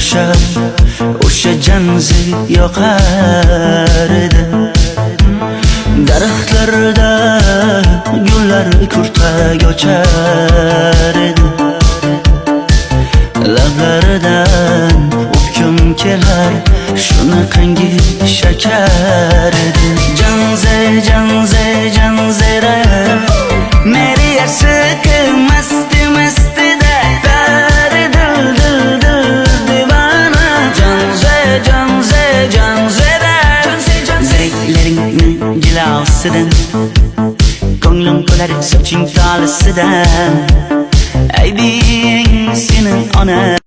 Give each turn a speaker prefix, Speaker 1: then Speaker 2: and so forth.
Speaker 1: o'xshab o'sha janzi yoqar edi. Daraxtlarda gullar kurtak ochar edi. Lablaridan o'pkim kelar, shunaqangi shakar edi. Janze janze janzera meri aşık masti masti de dari dil dil dil divana. Janze janze janzera zevkleringni jilosidan, ko'nglim qolar soching tolisidan. Aybing sening ona